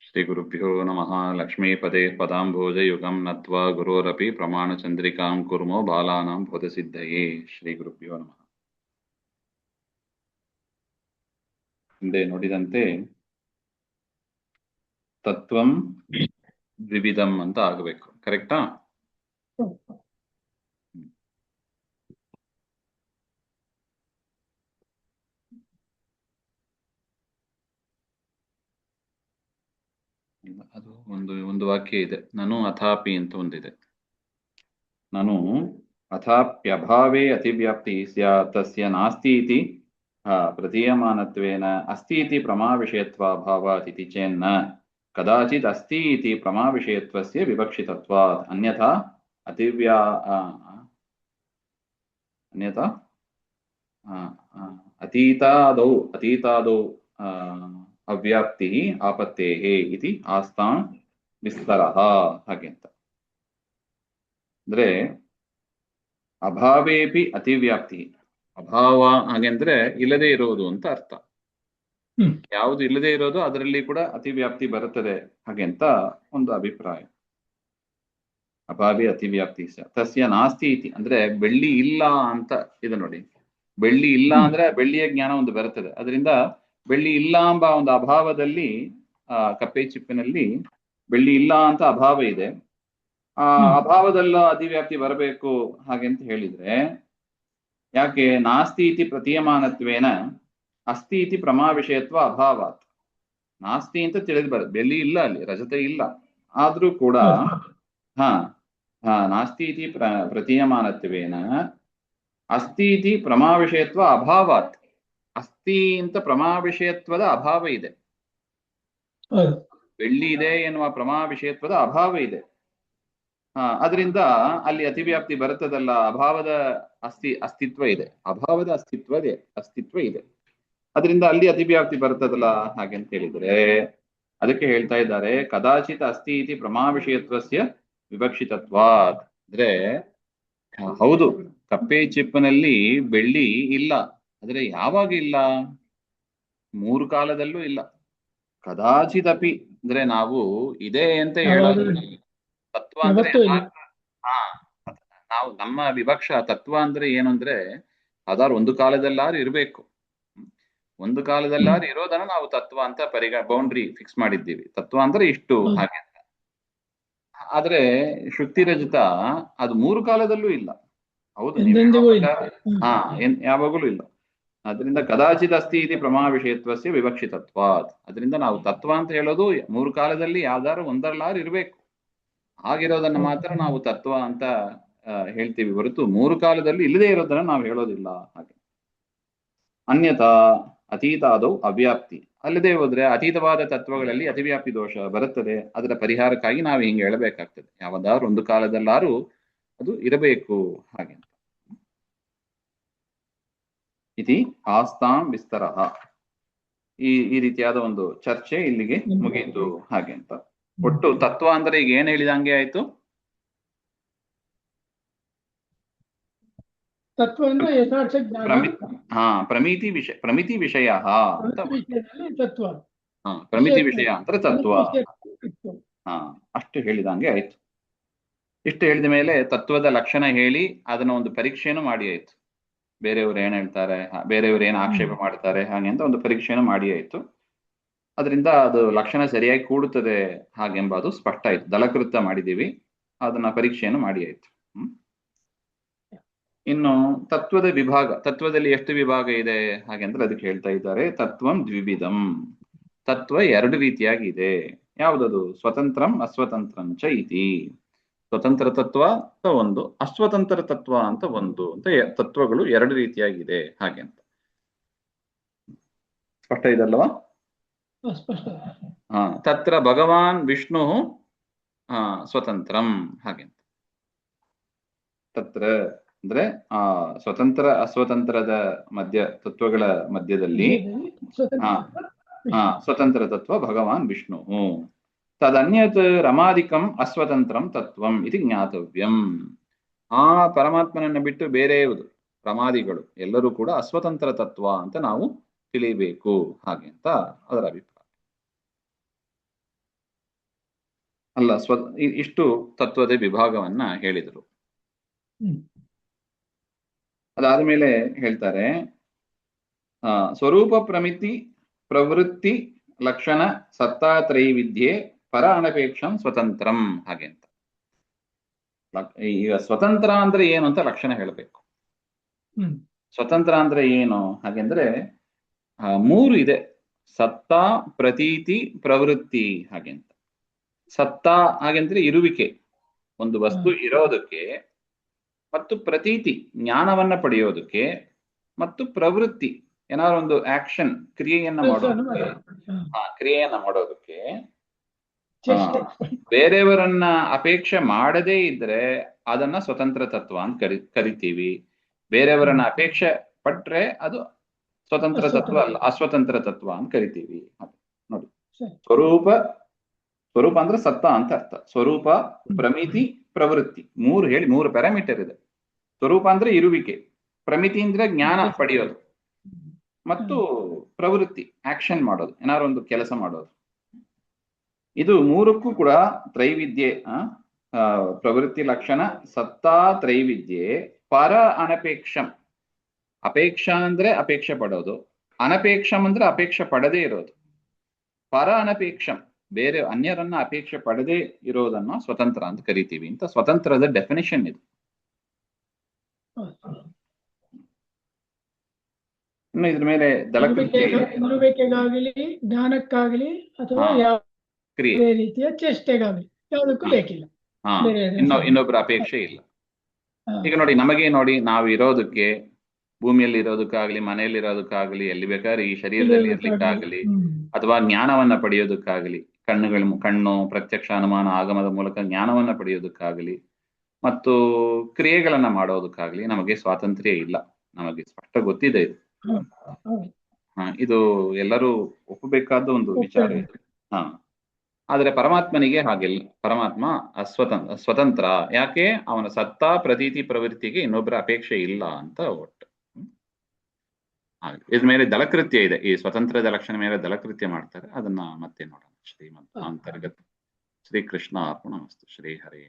श्रीगुरुभ्यो नमः। लक्ष्मीपदे पदाम्भोजयुगं नत्वा गुरोरपि प्रमाणचन्द्रिकां कुर्मो बालानां बोधसिद्धये। ಶ್ರೀಗುರುಭ್ಯೋ ನಮಃ. ಹಿಂದೆ ನೋಡಿದಂತೆ ತತ್ವಂ ದ್ವಿವಿಧಂ ಅಂತ ಆಗಬೇಕು, ಕರೆಕ್ಟಾ? ಅದು ಒಂದು ವಾಕ್ಯ ಇದೆ, ನಾನು ಅಥಾಪಿ ಅಂತ ಒಂದಿದೆ. ನಾನು ಅಥಾಪ್ಯಭಾವೇ ಅತಿವ್ಯಾಪ್ತಿ ಸ್ಯಾತ್ ತಸ್ಯ ನಾಸ್ತಿ ಇತಿ ಪ್ರತೀಯಮಾನತ್ವೇನ ಅಸ್ತಿ ಇತಿ ಪ್ರಮಾವಿಷಯತ್ವಾಭಾವಾತ್ ಇತಿ ಚೇನ್ನ ಕದಾಚಿತ್ ಅಸ್ತಿ ಇತಿ ಪ್ರಮಾವಿಷಯತ್ವಸ್ಯ ವಿವಕ್ಷಿತತ್ವಾತ್ ಅನ್ಯಥಾ ಅನ್ಯಥಾ ಅತೀತಾದೌ ಅವ್ಯಾಪ್ತಿ ಆಪತ್ತೇಃ ಇತಿ ಆಸ್ತಾಂ ವಿಸ್ತರಃ. ಹಾಗೆ ಅಂತ ಅಂದ್ರೆ ಅಭಾವೇಪಿ ಅತಿವ್ಯಾಪ್ತಿ, ಅಭಾವ ಹಾಗೆಂದ್ರೆ ಇಲ್ಲದೆ ಇರೋದು ಅಂತ ಅರ್ಥ. ಯಾವುದು ಇಲ್ಲದೆ ಇರೋದು ಅದರಲ್ಲಿ ಕೂಡ ಅತಿವ್ಯಾಪ್ತಿ ಬರುತ್ತದೆ ಹಾಗೆ ಅಂತ ಒಂದು ಅಭಿಪ್ರಾಯ. ಅಭಾವೇ ಅತಿವ್ಯಾಪ್ತಿ ತಸ್ಯ ನಾಸ್ತಿ ಇತಿ ಅಂದ್ರೆ ಬೆಳ್ಳಿ ಇಲ್ಲ ಅಂತ ಇದೆ ನೋಡಿ. ಬೆಳ್ಳಿ ಇಲ್ಲ ಅಂದ್ರೆ ಬೆಳ್ಳಿಯ ಜ್ಞಾನ ಒಂದು ಬರುತ್ತದೆ, ಅದರಿಂದ ಬೆಳ್ಳಿ ಇಲ್ಲ ಎಂಬ ಒಂದು ಅಭಾವದಲ್ಲಿ ಕಪ್ಪೆ ಚಿಪ್ಪಿನಲ್ಲಿ ಬೆಳ್ಳಿ ಇಲ್ಲ ಅಂತ ಅಭಾವ ಇದೆ. ಆ ಅಭಾವದಲ್ಲ ಅತಿವ್ಯಾಪ್ತಿ ಬರಬೇಕು ಹಾಗೆ ಅಂತ ಹೇಳಿದ್ರೆ, ಯಾಕೆ ನಾಸ್ತಿ ಇತಿ ಪ್ರತೀಯಮಾನತ್ವೇನ ಅಸ್ತಿ ಇತಿ ಪ್ರಮಾವಿಷಯತ್ವ ಅಭಾವಾತ್. ನಾಸ್ತಿ ಅಂತ ತಿಳಿದು ಬರುತ್ತೆ, ಬೆಳ್ಳಿ ಇಲ್ಲ, ಅಲ್ಲಿ ರಜತ ಇಲ್ಲ, ಆದ್ರೂ ಕೂಡ ನಾಸ್ತಿ ಇತಿ ಪ್ರತೀಯಮಾನತ್ವೇನ ಅಸ್ತಿ ಇತಿ ಪ್ರಮಾವಿಷಯತ್ವ ಅಭಾವಾತ್. ಅಸ್ತಿ ಅಂತ ಪ್ರಮಾವಿಷಯತ್ವದ ಅಭಾವ ಇದೆ, ಬೆಳ್ಳಿ ಇದೆ ಎನ್ನುವ ಪ್ರಮಾವಿಷಯತ್ವದ ಅಭಾವ ಇದೆ. ಅದರಿಂದ ಅಲ್ಲಿ ಅತಿವ್ಯಾಪ್ತಿ ಬರುತ್ತದಲ್ಲ, ಅಭಾವದ ಅಸ್ತಿತ್ವ ಇದೆ, ಅಭಾವದ ಅಸ್ತಿತ್ವ ಇದೆ, ಅದರಿಂದ ಅಲ್ಲಿ ಅತಿವ್ಯಾಪ್ತಿ ಬರ್ತದಲ್ಲ ಹಾಗೆ ಅಂತ ಹೇಳಿದ್ರೆ ಅದಕ್ಕೆ ಹೇಳ್ತಾ ಇದ್ದಾರೆ ಕದಾಚಿತ್ ಅಸ್ತಿ ಇತಿ ಪ್ರಮಾವಿಷಯತ್ವಸ್ಯ ವಿವಕ್ಷಿತತ್ವಾತ್. ಅಂದ್ರೆ ಹೌದು, ಕಪ್ಪೆ ಚಿಪ್ಪಿನಲ್ಲಿ ಬೆಳ್ಳಿ ಇಲ್ಲ, ಆದ್ರೆ ಯಾವಾಗ ಇಲ್ಲ? 3 ಕಾಲದಲ್ಲೂ ಇಲ್ಲ. ಕದಾಚಿದಪಿ ಅಂದ್ರೆ ನಾವು ಇದೆ ಅಂತ ಹೇಳೋದು ತತ್ವ ಅಂದ್ರೆ ನಾವು ನಮ್ಮ ವಿವಕ್ಷ ತತ್ವ ಅಂದ್ರೆ ಏನು ಅಂದ್ರೆ ಅದಾರು ಒಂದು ಕಾಲದಲ್ಲಾರು ಇರಬೇಕು, ಒಂದು ಕಾಲದಲ್ಲಾರು ಇರೋದನ್ನ ನಾವು ತತ್ವ ಅಂತ ಬೌಂಡ್ರಿ ಫಿಕ್ಸ್ ಮಾಡಿದ್ದೀವಿ. ತತ್ವ ಅಂದ್ರೆ ಇಷ್ಟು ಹಾಗೆ ಅಂತ. ಆದ್ರೆ ಶ್ರುತಿ ರಜತ ಅದು 3 ಕಾಲದಲ್ಲೂ ಇಲ್ಲ. ಹೌದು, ಯಾವಾಗಲೂ ಇಲ್ಲ. ಅದರಿಂದ ಕದಾಚಿತ್ ಅಸ್ತಿ ಇತಿ ಪ್ರಮಾವಿಷಯತ್ವಸ್ಯ ವಿವಕ್ಷಿತತ್ವಾತ್. ಅದರಿಂದ ನಾವು ತತ್ವ ಅಂತ ಹೇಳೋದು 3 ಕಾಲದಲ್ಲಿ ಯಾವ್ದಾರು ಒಂದರಲ್ಲಾರು ಇರಬೇಕು, ಆಗಿರೋದನ್ನ ಮಾತ್ರ ನಾವು ತತ್ವ ಅಂತ ಹೇಳ್ತೀವಿ ಹೊರತು 3 ಕಾಲದಲ್ಲಿ ಇಲ್ಲದೆ ಇರೋದನ್ನ ನಾವು ಹೇಳೋದಿಲ್ಲ ಹಾಗೆ. ಅನ್ಯಥಾ ಅತೀತಾದೌ ಅವ್ಯಾಪ್ತಿ, ಅಲ್ಲದೆ ಹೋದ್ರೆ ಅತೀತವಾದ ತತ್ವಗಳಲ್ಲಿ ಅತಿವ್ಯಾಪ್ತಿ ದೋಷ ಬರುತ್ತದೆ. ಅದರ ಪರಿಹಾರಕ್ಕಾಗಿ ನಾವು ಹಿಂಗೆ ಹೇಳಬೇಕಾಗ್ತದೆ, ಯಾವ್ದಾದ್ರು ಒಂದು ಕಾಲದಲ್ಲಾರು ಅದು ಇರಬೇಕು ಹಾಗೆ ಅಂತ. ಇತಿ ಆಸ್ತಾಂ ವಿಸ್ತರಃ. ಈ ರೀತಿಯಾದ ಒಂದು ಚರ್ಚೆ ಇಲ್ಲಿಗೆ ಮುಗಿಯಿತು ಹಾಗೆ ಅಂತ. ಒಟ್ಟು ತತ್ವ ಅಂದ್ರೆ ಈಗ ಏನ್ ಹೇಳಿದಂಗೆ ಆಯ್ತು, ತತ್ವ ಅಂದ್ರೆ ಯಥಾರ್ಥ ಜ್ಞಾನ. ಪ್ರಮಿತಿ ವಿಷಯ ಅಂತ. ತತ್ವ ಪ್ರಮಿತಿ ವಿಷಯ ಅಂದ್ರೆ ತತ್ವ. ಅಷ್ಟು ಹೇಳಿದಂಗೆ ಆಯ್ತು. ಇಷ್ಟು ಹೇಳಿದ ಮೇಲೆ ತತ್ವದ ಲಕ್ಷಣ ಹೇಳಿ ಅದನ್ನ ಒಂದು ಪರೀಕ್ಷೆನೂ ಮಾಡಿ ಆಯ್ತು. ಬೇರೆಯವರು ಏನ್ ಹೇಳ್ತಾರೆ, ಬೇರೆಯವರು ಏನ್ ಆಕ್ಷೇಪ ಮಾಡ್ತಾರೆ ಹಾಗೆ ಅಂತ ಒಂದು ಪರೀಕ್ಷೆನೂ ಮಾಡಿ ಆಯ್ತು. ಅದರಿಂದ ಅದು ಲಕ್ಷಣ ಸರಿಯಾಗಿ ಕೂಡುತ್ತದೆ ಹಾಗೆಂಬ ಅದು ಸ್ಪಷ್ಟ ಆಯ್ತು. ದಲಕೃತ್ಯ ಮಾಡಿದೀವಿ, ಅದನ್ನ ಪರೀಕ್ಷೆಯನ್ನು ಮಾಡಿ ಆಯ್ತು. ಇನ್ನು ತತ್ವದ ವಿಭಾಗ, ತತ್ವದಲ್ಲಿ ಎಷ್ಟು ವಿಭಾಗ ಇದೆ ಹಾಗೆಂದ್ರೆ ಅದಕ್ಕೆ ಹೇಳ್ತಾ ಇದ್ದಾರೆ ತತ್ವಂ ದ್ವಿವಿಧಂ. ತತ್ವ 2 ರೀತಿಯಾಗಿ ಇದೆ. ಯಾವುದದು? ಸ್ವತಂತ್ರಂ ಅಸ್ವತಂತ್ರಂ ಚ ಇತಿ. ಸ್ವತಂತ್ರ ತತ್ವ ಅಂತ ಒಂದು, ಅಸ್ವತಂತ್ರ ತತ್ವ ಅಂತ ಒಂದು ಅಂತ ತತ್ವಗಳು 2 ರೀತಿಯಾಗಿದೆ ಹಾಗೆ ಅಂತ. ಸ್ಪಷ್ಟ ಇದಲ್ವಾ? ತತ್ರ ಭಗವಾನ್ ವಿಷ್ಣು ಸ್ವತಂತ್ರಂ ಹಾಗೆ ಅಂತ. ತತ್ರ ಅಂದ್ರೆ ಸ್ವತಂತ್ರ ಅಸ್ವತಂತ್ರದ ತತ್ವಗಳ ಮಧ್ಯದಲ್ಲಿ ಸ್ವತಂತ್ರ ತತ್ವ ಭಗವಾನ್ ವಿಷ್ಣು. ತದನ್ಯತ್ ರಮಾದಿಕಂ ಅಸ್ವತಂತ್ರಂ ತತ್ವಂ ಇದು ಜ್ಞಾತವ್ಯಂ. ಆ ಪರಮಾತ್ಮನನ್ನ ಬಿಟ್ಟು ಬೇರೆ ರಮಾದಿಗಳು ಎಲ್ಲರೂ ಕೂಡ ಅಸ್ವತಂತ್ರ ತತ್ವ ಅಂತ ನಾವು ತಿಳಿಬೇಕು ಹಾಗೆ ಅಂತ ಅದರ ಅಭಿಪ್ರಾಯ. ಅಲ್ಲ ಇಷ್ಟು ತತ್ವದ ವಿಭಾಗವನ್ನ ಹೇಳಿದರು. ಅದಾದ ಮೇಲೆ ಹೇಳ್ತಾರೆ ಸ್ವರೂಪ ಪ್ರಮಿತಿ ಪ್ರವೃತ್ತಿ ಲಕ್ಷಣ ಸತ್ತಾತ್ರೈವಿದ್ಯೆ ಪರ ಅನಪೇಕ್ಷಂ ಸ್ವತಂತ್ರಂ ಹಾಗೆ ಅಂತ. ಈಗ ಸ್ವತಂತ್ರ ಅಂದ್ರೆ ಏನು ಅಂತ ಲಕ್ಷಣ ಹೇಳಬೇಕು. ಸ್ವತಂತ್ರ ಅಂದ್ರೆ ಏನು ಹಾಗೆಂದ್ರೆ ಮೂರು ಇದೆ: ಸತ್ತಾ, ಪ್ರತೀತಿ, ಪ್ರವೃತ್ತಿ ಹಾಗೆ ಅಂತ. ಸತ್ತಾ ಹಾಗೆಂದ್ರೆ ಇರುವಿಕೆ, ಒಂದು ವಸ್ತು ಇರೋದಕ್ಕೆ, ಮತ್ತು ಪ್ರತೀತಿ ಜ್ಞಾನವನ್ನ ಪಡೆಯೋದಕ್ಕೆ, ಮತ್ತು ಪ್ರವೃತ್ತಿ ಏನಾದ್ರು ಒಂದು ಆಕ್ಷನ್ ಕ್ರಿಯೆಯನ್ನ ಮಾಡೋದಕ್ಕೆ ಬೇರೆಯವರನ್ನ ಅಪೇಕ್ಷೆ ಮಾಡದೇ ಇದ್ರೆ ಅದನ್ನ ಸ್ವತಂತ್ರ ತತ್ವ ಅಂತ ಕರಿತೀವಿ. ಬೇರೆಯವರನ್ನ ಅಪೇಕ್ಷೆ ಪಟ್ರೆ ಅದು ಸ್ವತಂತ್ರ ತತ್ವ ಅಲ್ಲ, ಅಸ್ವತಂತ್ರ ತತ್ವ ಅಂತ ಕರಿತೀವಿ. ನೋಡಿ, ಸ್ವರೂಪ ಅಂದ್ರೆ ಸತ್ತ ಅಂತ ಅರ್ಥ. ಸ್ವರೂಪ, ಪ್ರಮಿತಿ, ಪ್ರವೃತ್ತಿ ಮೂರು ಪ್ಯಾರಾಮೀಟರ್ ಇದೆ. ಸ್ವರೂಪ ಅಂದ್ರೆ ಇರುವಿಕೆ, ಪ್ರಮಿತಿ ಅಂದ್ರೆ ಜ್ಞಾನ ಪಡೆಯೋದು, ಮತ್ತು ಪ್ರವೃತ್ತಿ ಆಕ್ಷನ್ ಮಾಡೋದು, ಏನಾದ್ರು ಒಂದು ಕೆಲಸ ಮಾಡೋದು. ಇದು ಮೂರಕ್ಕೂ ಕೂಡ ತ್ರೈವಿದ್ಯೆ, ಪ್ರವೃತ್ತಿ ಲಕ್ಷಣ ಸತ್ತಾ ತ್ರೈವಿದ್ಯೆ ಪರ ಅನಪೇಕ್ಷಂ. ಅಪೇಕ್ಷ ಅಂದ್ರೆ ಅಪೇಕ್ಷೆ ಪಡೋದು, ಅನಪೇಕ್ಷಂ ಅಂದ್ರೆ ಅಪೇಕ್ಷೆ ಪಡದೇ ಇರೋದು, ಪರ ಅನಪೇಕ್ಷಂ ಬೇರೆ ಅನ್ಯರನ್ನ ಅಪೇಕ್ಷೆ ಪಡದೇ ಇರೋದನ್ನ ಸ್ವತಂತ್ರ ಅಂತ ಕರಿತೀವಿ ಅಂತ ಸ್ವತಂತ್ರದ ಡೆಫಿನಿಷನ್ ಇದು. ಇನ್ನು ಇದ್ರ ಮೇಲೆ ಇರುವಿಕೆಗಾಗಲಿ ಜ್ಞಾನಕ್ಕಾಗಲಿ ಅಥವಾ ಯಾವ ರೀತಿಯ ಚೇಷ್ಟೆಗಾಗಲಿ ಯಾವುದಕ್ಕೂ ಬೇಕಿಲ್ಲ, ಇನ್ನೊಬ್ಬರ ಅಪೇಕ್ಷೆ ಇಲ್ಲ. ಈಗ ನಮಗೆ ನಾವು ಇರೋದಕ್ಕೆ, ಭೂಮಿಯಲ್ಲಿ ಇರೋದಕ್ಕಾಗ್ಲಿ, ಮನೆಯಲ್ಲಿ ಇರೋದಕ್ಕಾಗ್ಲಿ, ಎಲ್ಲಿ ಬೇಕಾದ್ರೆ ಈ ಶರೀರದಲ್ಲಿ ಇರ್ಲಿಕ್ಕಾಗಲಿ, ಅಥವಾ ಜ್ಞಾನವನ್ನ ಪಡೆಯೋದಕ್ಕಾಗಲಿ, ಕಣ್ಣು ಪ್ರತ್ಯಕ್ಷ ಅನುಮಾನ ಆಗಮದ ಮೂಲಕ ಜ್ಞಾನವನ್ನ ಪಡೆಯೋದಕ್ಕಾಗಲಿ, ಮತ್ತು ಕ್ರಿಯೆಗಳನ್ನ ಮಾಡೋದಕ್ಕಾಗ್ಲಿ ನಮಗೆ ಸ್ವಾತಂತ್ರ್ಯ ಇಲ್ಲ. ನಮಗೆ ಸ್ಪಷ್ಟ ಗೊತ್ತಿದೆ ಇದು. ಇದು ಎಲ್ಲರೂ ಒಪ್ಪಬೇಕಾದ ಒಂದು ವಿಚಾರ ಇದು. ಆದ್ರೆ ಪರಮಾತ್ಮನಿಗೆ ಹಾಗಿಲ್ಲ. ಪರಮಾತ್ಮ ಸ್ವತಂತ್ರ. ಯಾಕೆ? ಅವನ ಸತ್ತಾ, ಪ್ರತೀತಿ, ಪ್ರವೃತ್ತಿಗೆ ಇನ್ನೊಬ್ಬರ ಅಪೇಕ್ಷೆ ಇಲ್ಲ ಅಂತ ಒಟ್ಟು. ಇದ್ರ ಮೇಲೆ ದಳಕೃತ್ಯ ಇದೆ. ಈ ಸ್ವತಂತ್ರದ ಲಕ್ಷಣ ಮೇಲೆ ದಳಕೃತ್ಯ ಮಾಡ್ತಾರೆ. ಅದನ್ನ ಮತ್ತೆ ನೋಡೋಣ. ಶ್ರೀಮದ್ ಅಂತರ್ಗತ ಶ್ರೀಕೃಷ್ಣ ಅರ್ಪಣಮಸ್ತು. ಶ್ರೀ ಹರೇ ನಮಃ.